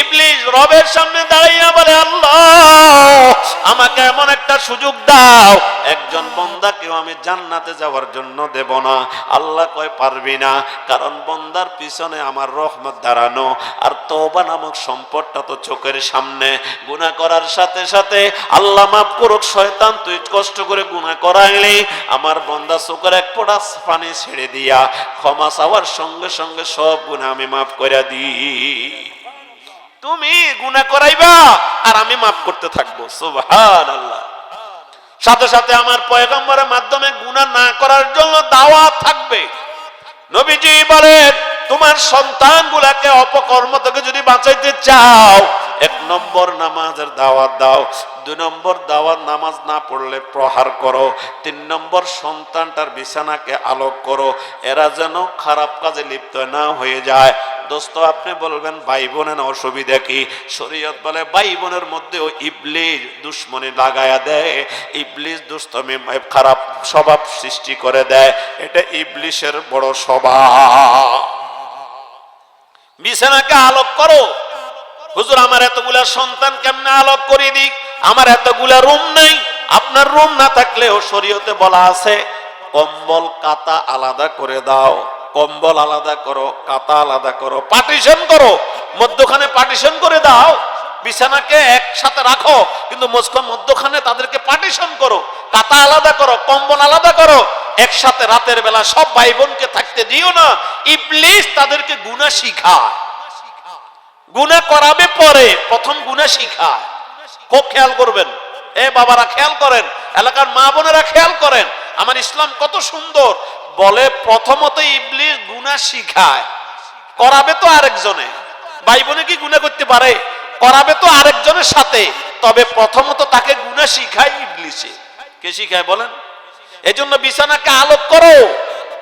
ইবলিস রবের সামনে দাঁড়িয়ে বলে, আল্লাহ আমাকে এমন একটা সুযোগ দাও, একজন বান্দাকেও আমি জান্নাতে যাওয়ার জন্য দেব না। আল্লাহ কয় পারবি না, কারণ বান্দার পিছনে আমার রহমত দাঁড়ানো, আর তওবা নামক সম্পদটা তো চোখের সামনে। গুনাহ করার সাথে সাথে আল্লাহ মাফ করুক, শয়তান তুই কষ্ট করে গুনাহ করাইলি, আমার বান্দা চোখের এক ফোঁটা পানি ছেড়ে দিয়া ক্ষমা চাওয়ার সঙ্গে সঙ্গে সব গুনাহ আমি মাফ করে দিই। তুমি গুনাহ করাইবা আর আমি মাফ করতে থাকবো। সুবহানাল্লাহ। সাথে সাথে আমার পয়গম্বরের মাধ্যমে গুনাহ না করার জন্য দাওয়াত থাকবে। নবীজি বলেন তোমার সন্তানগুলাকে অপকর্ম থেকে যদি বাঁচাইতে চাও, 1 নম্বর নামাজের দাওয়াত দাও, 2 নম্বর দাওয়াত নামাজ না পড়লে প্রহার করো, 3 নম্বর সন্তানটার বিছানাকে আলোক করো, এরা যেন খারাপ কাজে লিপ্ত না হয়ে যায়। দোস্ত, আপনি বলবেন ভাই বোনের অসুবিধা কি? শরীয়ত বলে ভাই বোনের মধ্যেও ইবলিস দুশ্মনী লাগায়া দেয়, ইবলিস দুষ্টমি খারাপ স্বভাব সৃষ্টি করে দেয়, এটা ইবলিসের বড় স্বভাব। বিছানাকে আলোক করো। হুজুর, আমার এতগুলা সন্তান কেমনে আলোক করে দিক? আমার এতগুলা রুম নাই। আপনার রুম না থাকলেও শরীয়তে বলা আছে কম্বল কাতা আলাদা করে দাও, কম্বল আলাদা করো, কাতা আলাদা করো, পার্টিশন করো, মধ্যখানে পার্টিশন করে দাও। বিছানাকে একসাথে রাখো, কিন্তু মধ্যখানে তাদেরকে পার্টিশন করো, কাতা আলাদা করো, কম্বল আলাদা করো। একসাথে রাতের বেলা সব ভাই বোনকে থাকতে দিও না। ইবলিস তাদেরকে গুনাহ শিখায়, গুনাহ করাবে পরে, প্রথম গুনাহ শিখায়। খুব খেয়াল করবেন, এ বাবারা খেয়াল করেন, এলাকার মা বোনেরা খেয়াল করেন, আমার ইসলাম কত সুন্দর। বলে প্রথমত ইবলিস গুনাহ শিখায়, করাবে তো আরেকজনে। ভাই বোনে কি গুনাহ করতে পারে? করাবে তো আরেকজনের সাথে। তবে প্রথমত তাকে গুনাহ শিখায় ইবলিসে। কে শিখায় বলেন? এজন্য বিছানাকে আলোক করো,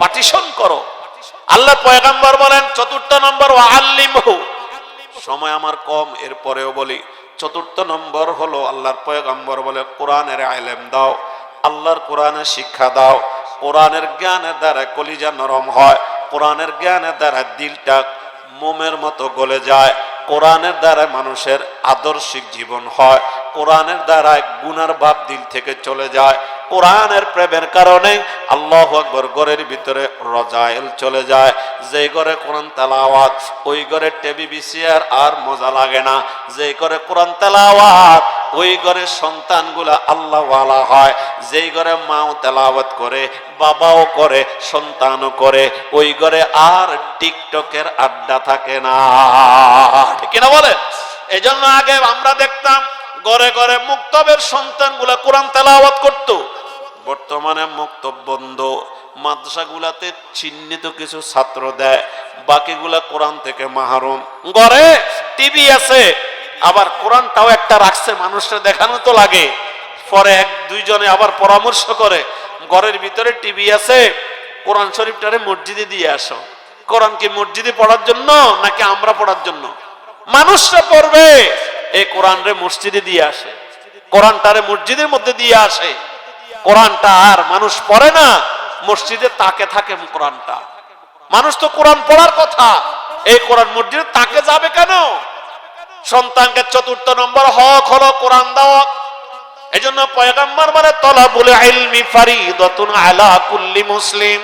পার্টিশন করো। আল্লাহ পয়গম্বর বলেন 4 নম্বর ওয়াল্লিমহু। সময় আমার কম, এরপরেও বলি। 4 নম্বর হলো আল্লাহর পয়গম্বর বলে কোরআনের ইলম দাও, আল্লাহর কোরআনের শিক্ষা দাও। কোরআনের জ্ঞানের দ্বারা কলিজা নরম হয়, কোরআনের জ্ঞানের দ্বারা দিলটা মোমের মতো গলে যায়, কোরআনের দ্বারা মানুষের আদর্শিক জীবন হয়, কোরআনের দ্বারা গুনার ভাব দিল থেকে চলে যায়। কোরআনের প্রেমের কারণে আল্লাহু আকবার ঘরের ভিতরে রজাইল চলে যায়। যে ঘরে কোরআন তেলাওয়াত, ওই ঘরে টিভি ভিসিআর আর মজা লাগে না। যে ঘরে কোরআন তেলাওয়াত, ওই ঘরে সন্তানগুলা আল্লাহওয়ালা হয়। যেই ঘরে মাও তেলাওয়াত করে, বাবাও করে, সন্তানও করে, ওই ঘরে আর টিকটকের আড্ডা থাকে না। ঠিক না বলে? এজন্য আগে আমরা দেখতাম ঘরে ঘরে মুক্তবের সন্তানগুলা কোরআন তেলাওয়াত করত। বর্তমানে মুক্তব বন্ধ। মাদ্রাসাগুলাতে চিহ্নিত কিছু ছাত্র দেয়, বাকিগুলা কোরআন থেকে মাহরুম। ঘরে টিভি আছে, আবার কোরআনটাও একটা রাখছে, মানুষটা দেখানো তো লাগে। পরে 1-2 জনে আবার পরামর্শ করে, ঘরের ভিতরে টিভি আছে, কোরআন শরীফটারে মসজিদে দিয়ে আসো। কোরআন কি মসজিদে পড়ার জন্য নাকি আমরা পড়ার জন্য? মানুষরা পড়বে, এই কোরআন রে মসজিদে দিয়ে আসে, কোরআনটারে মসজিদের মধ্যে দিয়ে আসে। কোরআনটা আর মানুষ পড়ে না, মসজিদে তাকে থাকে কোরআনটা। মানুষ তো কোরআন পড়ার কথা, এই কোরআন মসজিদে তাকে যাবে কেন? সন্তানকে 4 নম্বর হক হলো কোরআন দেওয়া। এজন্য পয়গম্বর বলে তলাবুল ইলমি ফারিদাতুন আলা কুল্লি মুসলিম।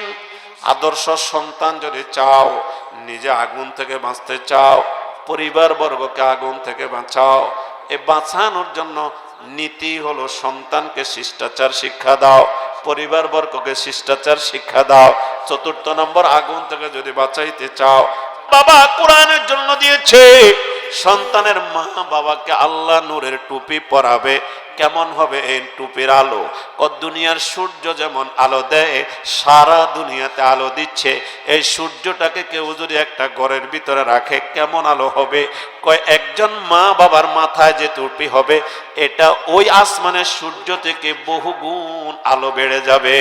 আদর্শ সন্তান যদি চাও, নিজে আগুন থেকে বাঁচতে চাও, পরিবার বর্গকে আগুন থেকে বাঁচাও, এই বাঁচানোর জন্য নীতি হলো সন্তানকে শিষ্টাচার শিক্ষা দাও, পরিবার বর্গকে শিষ্টাচার শিক্ষা দাও। 4 নম্বর আগুন থেকে যদি বাঁচাইতে চাও, বাবা কোরআনের জন্য দিয়েছে। সন্তানের মা বাবাকে আল্লাহ নূরের টুপি পরাবে। কেমন হবে এই টুপির আলো? দুনিয়ার সূর্য যেমন আলো দেয়, সারা দুনিয়াতে আলো দিচ্ছে, এই সূর্যটাকে কেউ যদি একটা ঘরের ভিতরে রাখে কেমন আলো হবে? কয় একজন মা বাবার মাথায় যে টুপি হবে, এটা ওই আসমানের সূর্য থেকে বহু গুণ আলো বেড়ে যাবে।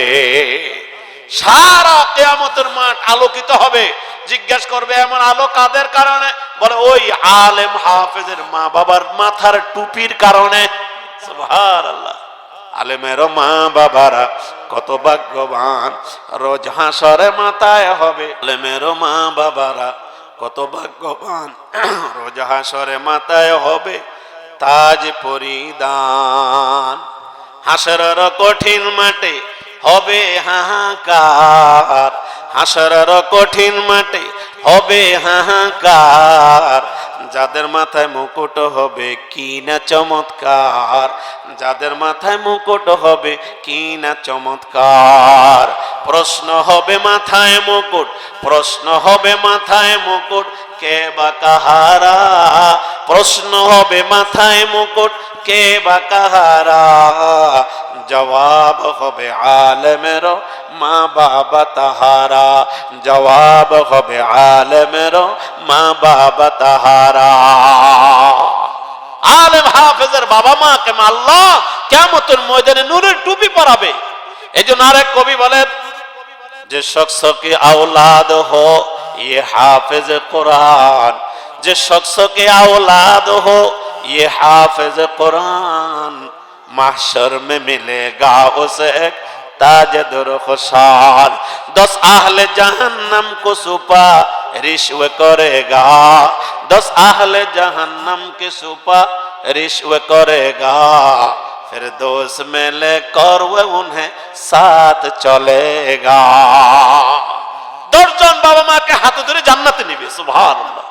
সারা কিয়ামতের মাঠ আলোকিত হবে। জিজ্ঞেস করবে এমন আলো কাদের কারণে? বলে ওই আলেম হাফেজের মা বাবার মাথার টুপির কারণে। সুবহানাল্লাহ। আলেমের মা বাবারা কত ভাগ্যবান, রোজ হাসরে মাথায় হবে। আলেমের মা বাবারা কত ভাগ্যবান, রোজ হাসরে মাথায় হবে তাজ পরিধান। হাসরের কঠিন মাঠে হবে হাহাকার, হাসরের কঠিন মাঠে হবে হাহাকার। যাদের মাথায় মুকুট হবে কি না চমৎকার, যাদের মাথায় মুকুট হবে কি না চমৎকার। প্রশ্ন হবে মাথায় মুকুট, প্রশ্ন হবে মাথায় মুকুট, কে বা কাহারা? প্রশ্ন হবে মাথায় মুকুট, কে বা কাহারা? জবাব হবে আলেমের মা বাবা তাহারা, জবাব হবে আলেমের মা বাবা তাহারা। আলেম হাফেজের বাবা মা কে আল্লাহ কিয়ামতের ময়দানে নূরের টুপি পরাবে। এজন্য আরেক কবি বলেন যে শখস কি আওলাদ হো ये हाफिज कुरान, जिस शख्स के औलाद हो ये हाफिज कुरान, महशर में मिलेगा उसे ताज दुरखशान। 10 अहले जहन्नम को सुपा रिश्व करेगा, 10 अहले जहन्नम के सुपा रिश्व करेगा, फिर दोस्त में लेकर वो उन्हें साथ चलेगा। 10 জন বাবা মাকে হাতে ধরে জান্নাতে নিবে, সুবহানাল্লাহ।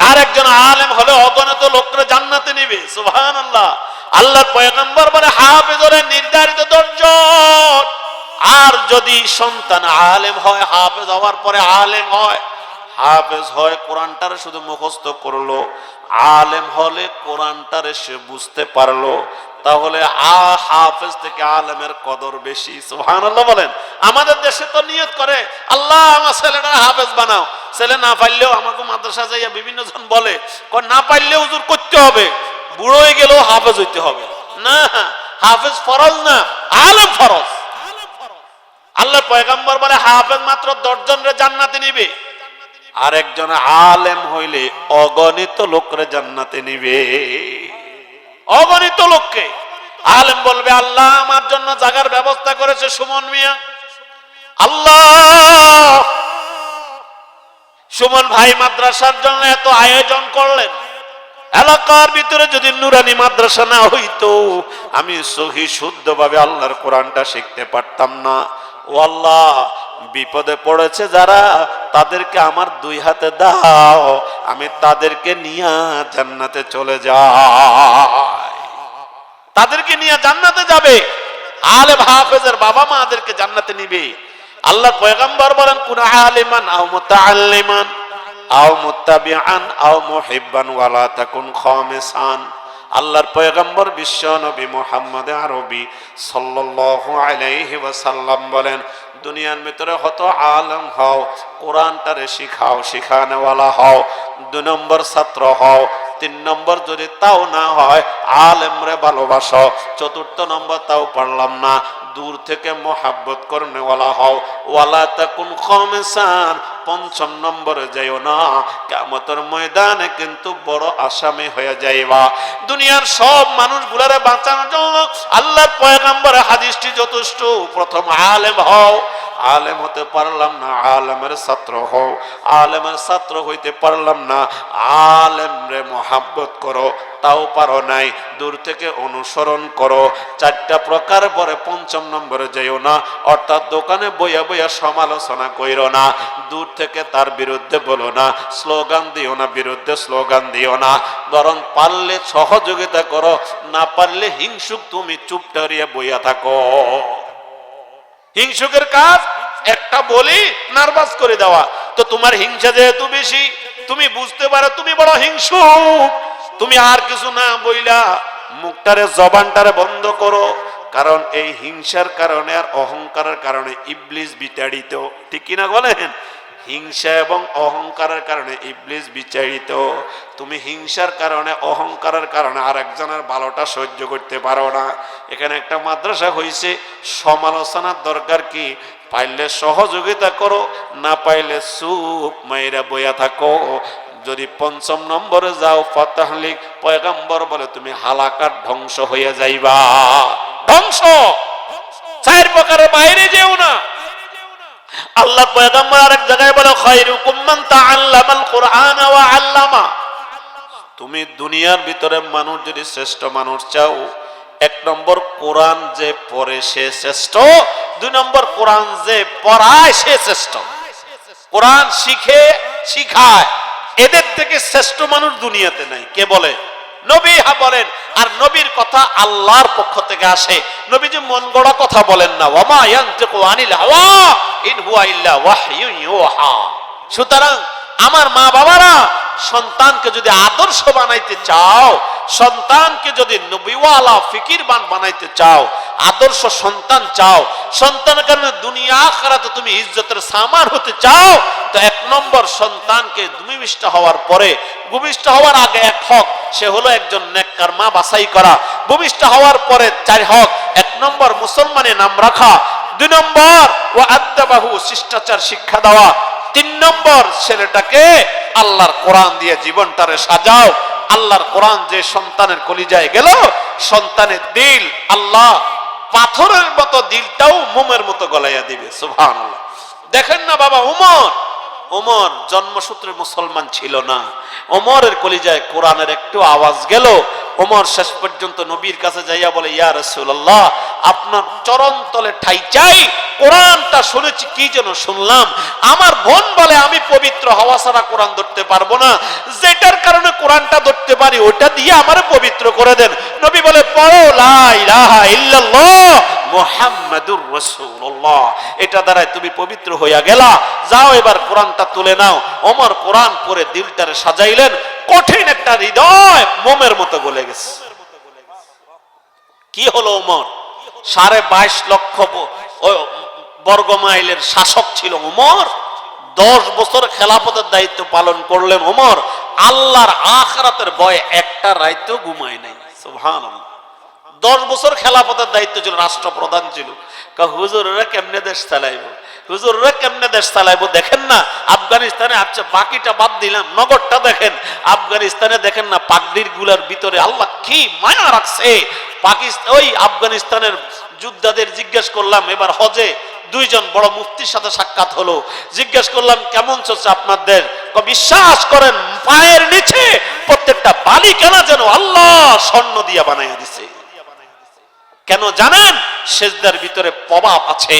আর একজন আলেম হলে অগণিত লোকরা জান্নাতে নিবে, সুবহানাল্লাহ। আল্লাহর পয়গম্বর বলে হাফেজরে নির্ধারিত 10 জন। আর যদি সন্তান আলেম হয়, হাফেজ হওয়ার পরে আলেম হয়, হাফেজ হয় কোরআনটারে শুধু মুখস্থ করলো, আলেম হলে কোরআনটারে সে বুঝতে পারলো, তাহলে হাফেজ থেকে আলেমের কদর বেশি, সুবহানাল্লাহ বলেন। আমাদের দেশে তো নিয়ত করে আল্লাহ আমার ছেলেটা হাফেজ বানাও, ছেলে না পারলেও আমাকে মাদ্রাসা যাইয়া বিভিন্ন জন বলে না পারলেও হুজুর করতে হবে, বুড়ো হয়ে গেলেও হাফেজ হইতে হবে। না, হাফেজ ফরজ না, আলেম ফরজ। আল্লাহর পয়গম্বর বলে হাফেজ মাত্র 10 জনের জান্নাতে নিবে, আর একজন আলেম হইলে অগণিত লোকরে জান্নাতে নিবে, অগণিত লোককে। আলেম বলবে আল্লাহ আমার জন্য জায়গার ব্যবস্থা করেছে সুমন মিয়া, আল্লাহ সুমন ভাই মাদ্রাসার জন্য এত আয়োজন করলেন, এলাকার ভিতরে যদি নুরানি মাদ্রাসা না হইতো আমি সহি শুদ্ধভাবে আল্লাহর কোরআনটা শিখতে পারতাম না। ও আল্লাহ, বিপদে পড়েছে যারা, তাদেরকে আমার 2 হাতে দাও, আমি তাদেরকে নিয়ে জান্নাতে চলে যাই, তাদেরকে নিয়ে জান্নাতে যাবে। আলেম হাফেজের বাবা মাদেরকে জান্নাতে নিবে। আল্লাহর পয়গম্বর বলেন কুন আলিমান আও মুতাআল্লিমান আও মুত্তাবিআন আও মুহিব্বান ওয়ালা তাকুন খামিসান। আল্লাহর পয়গম্বর বিশ্ব নবী মুহাম্মদ আরবি সাল্লাল্লাহু আলাইহি ওয়াসাল্লাম বলেন দুনিয়ার ভিতরে হতো আলেম হও, কোরআনটারে শিখাও, শিখানেওয়ালা হও, 2 নম্বর ছাত্র হও, 3 নম্বর যদি তাও না হয় আলেমরে ভালোবাসো, 4র্থ নম্বর তাও পারলাম না দূর থেকে মোহাব্বত করনেওয়ালা হও, ওয়ালা তাকুন খামিসান, 5ম নম্বরে যাইও না, কিয়ামতের ময়দানে কিন্তু বড় আসামি হয়ে যাইবা। দুনিয়ার সব মানুষগুলারে বাঁচানোর জন্য আল্লাহর পয়গম্বরের হাদিসটি যথেষ্ট। প্রথম আলেম হও, আলেম হতে পারলাম না আলেমের ছাত্র হও, আলেমের ছাত্র হইতে পারলাম না আলেমরে মোহাব্বত করো, তাও পারো নাই দূর থেকে অনুসরণ করো। 4টা প্রকার পরে 5ম নম্বরে যাইও না, অর্থাৎ দোকানে বইয়া বইয়া সমালোচনা কইরো না, দূর থেকে তার বিরুদ্ধে বলো না, স্লোগান দিও না, বিরুদ্ধে স্লোগান দিও না, বরং পারলে সহযোগিতা করো, না পারলে হিংসুক তুমি চুপ করিয়া বইয়া থাকো। হিংসুকের কাজ একটা বলি নার্ভাস করে দেওয়া, তো তোমার হিংসা যেহেতু বেশি, তুমি বুঝতে পারো তুমি বড় হিংসুক, তুমি আর কিছু না বইলা মুখটারে জবানটারে বন্ধ করো, কারণ এই হিংসার কারণে আর অহংকারের কারণে ইবলিস বিতাড়িত, ঠিক কিনা বলেন? হিংসা এবং অহংকারের কারণে ইবলিস বিচারিত। তুমি হিংসার কারণে অহংকারের কারণে আরেকজনের ভালোটা সহ্য করতে পারো না। এখানে একটা মাদ্রাসা হইছে, সমালোচনার দরকার কি? পাইলে সহযোগিতা করো, না পাইলে চুপ মাইরা বইয়া থাকো। যদি 5ম নম্বরে যাও ফাতাহলিক, পয়গম্বর বলে তুমি হালাকার ধ্বংস হয়ে যাইবা। ধ্বংস 4 প্রকারের বাইরে যেও না। আল্লাহ পয়গম্বর আরেক জায়গায় বলে খায়রুকুম মান তাআল্লামাল কুরআন ওয়া আল্লামা। তুমি দুনিয়ার ভিতরে মানুষ যদি শ্রেষ্ঠ মানুষ চাও, 1 নম্বর কোরআন যে পড়ে সে শ্রেষ্ঠ, 2 নম্বর কোরআন যে পড়ায় সে শ্রেষ্ঠ। কোরআন শিখে শিখায়, এদের থেকে শ্রেষ্ঠ মানুষ দুনিয়াতে নাই। কে বলে? নবী বলেন। আর নবীর কথা আল্লাহর পক্ষ থেকে আসে, নবীজি মন গড়া কথা বলেন না। ওয়ামা ইয়ানতিকু আনিল হাওয়া ইন হুয়া ইল্লা ওয়াহয়ুন ইউহা। সুতরাং আমার মা বাবারা, সন্তানকে যদি আদর্শ বানাইতে চাও, সন্তানকে যদি নবীওয়ালা ফিকিরবান বানাইতে চাও, আদর্শ সন্তান চাও, সন্তানের কারণে দুনিয়া আখিরাতে তুমি ইজ্জতের সামান হতে চাও, তো 1 নম্বর সন্তানকে ভূমিষ্ঠ হওয়ার পরে, ভূমিষ্ঠ হওয়ার আগে 1 হক, সে হলো একজন নেককার মা বাছাই করা। ভূমিষ্ঠ হওয়ার পরে 4 হক। 1 নম্বর মুসলমানের নাম রাখা, 2 নম্বর ওয়া আদ্দাবাহু শিষ্টাচার শিক্ষা দেওয়া, 3 নম্বর ছেলেটাকে আল্লাহর কোরআন দিয়ে জীবনটারে সাজাও। আল্লাহর কোরআন যে সন্তানের কলিজায় গেল, সন্তানের দিল আল্লাহ পাথরের মতো দিলটাও মোমের মতো গলাইয়া দিবে। সুবহানাল্লাহ। দেখেন না বাবা, ওমর জন্মসূত্রে মুসলমান ছিল না, ওমরের কলিজায় কোরআনের একটু আওয়াজ গেল, ওমর শেষ পর্যন্ত নবীর কাছে যাইয়া বলে, ইয়া রাসূলুল্লাহ, আপনার চরণ তলে ঠাই চাই, কোরআনটা শুনেছি, কি যেন শুনলাম, আমার বোন বলে আমি পবিত্র হওয়া ছাড়া কোরআন ধরতে পারবো না, যেটার কারণে কোরআনটা ধরতে পারি ওটা দিয়ে আমারে পবিত্র করে দেন। নবী বলে, পড়ো লা ইলাহা ইল্লাল্লাহ মুহাম্মাদুর রাসূলুল্লাহ, এটা দ্বারা তুমি পবিত্র হইয়া গেলা, যাও এবার কোরআনটা তুলে নাও। ওমর কোরআন পড়ে দিলটারে সাজাইলেন, কঠিন একটা হৃদয় মোমের মতো গলে গেছে। কি হলো? ওমর 22.5 লক্ষ বর্গ মাইলের শাসক ছিল ওমর। 10 বছর খেলাফতের দায়িত্ব পালন করলেন ওমর। আল্লাহর আখিরাতের ভয়ে একটা রাইতেও ঘুমায় নাই। সুবহানাল্লাহ। 10 বছর খেলাফতের দায়িত্ব ছিল, রাষ্ট্রপ্রধান ছিল। হুজুররা কেমনে দেশ চালাইবো, হুজুররা কেমনে দেশ চালাইবো? দেখেন না আফগানিস্তানে, আচ্ছা বাকিটা বাদ দিলাম, নগরটা দেখেন, আফগানিস্তানে দেখেন না পাগড়ির গুলার ভিতরে আল্লাহ কি মায়া রাখছে। পাকিস্তান ওই আফগানিস্তানের যোদ্ধাদের জিজ্ঞেস করলাম এবার হজে, 2 জন বড় মুফতির সাথে সাক্ষাৎ হলো, জিজ্ঞেস করলাম কেমন চলছে আপনাদের? বিশ্বাস করেন পায়ের নিচে প্রত্যেকটা বালি কেনা যেন আল্লাহ স্বর্ণ দিয়া বানাইয়া দিছে। কেন জানেন? সেজদার ভিতরে প্রভাব আছে,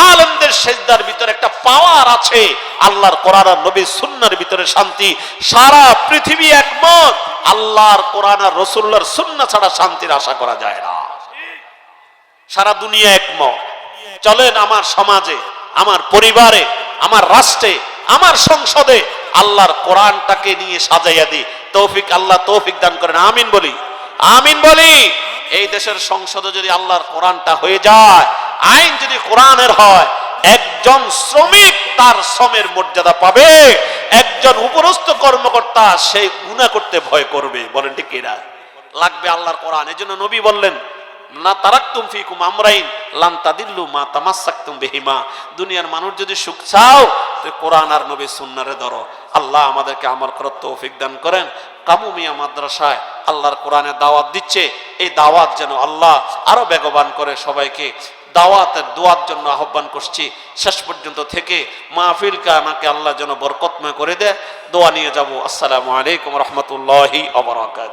আলেমদের সেজদার ভিতরে একটা পাওয়ার আছে, আল্লাহর কোরআন আর নবীর সুন্নাহর ভিতরে শান্তি। সারা পৃথিবী একমত, আল্লাহর কোরআন আর রাসূলুল্লাহর সুন্নাহ ছাড়া শান্তির আশা করা যায় না। সারা দুনিয়া একমত। চলেন আমার সমাজে, আমার পরিবারে, আমার রাষ্ট্রে, আমার সংসদে আল্লাহর কোরআনটাকে নিয়ে সাজাইয়া দিই। তৌফিক, আল্লাহ তৌফিক দান করেন। আমিন বলি, আমিন বলি। এই দেশের সংসদে যদি আল্লাহর কোরআনটা হয়ে যায়, আইন যদি কোরআনের হয়, একজন শ্রমিক তার শ্রমের মর্যাদা পাবে, একজন উপরস্থ কর্মকর্তা সে গুনাহ করতে ভয় করবে। বলেন ঠিক কিনা? লাগবে আল্লাহর কোরআন। এজন্য নবী বললেন, না তারাকতুম ফিকুম আমরাইন লান তাদিল্লু মা তামাসসাকতুম বিহিমা। দুনিয়ার মানুষ যদি সুখ চাও তো কোরআন আর নবী সুন্নাহরে ধরো। আল্লাহ আমাদেরকে আমল করার তৌফিক দান করেন। কামুমিয়া মাদ্রাসায় আল্লাহর কোরআনের দাওয়াত দিচ্ছে, এই দাওয়াত যেন আল্লাহ আরো বেগবান করে। সবাইকে দাওয়াতের দোয়ার জন্য আহ্বান করছি। শেষ পর্যন্ত থেকে মাহফিলকে আমাকে আল্লাহ যেন বরকতময় করে দেয়। দোয়া নিয়ে যাব। আসসালামু আলাইকুম রহমতুল্লাহি ওয়া বারাকাতুহু।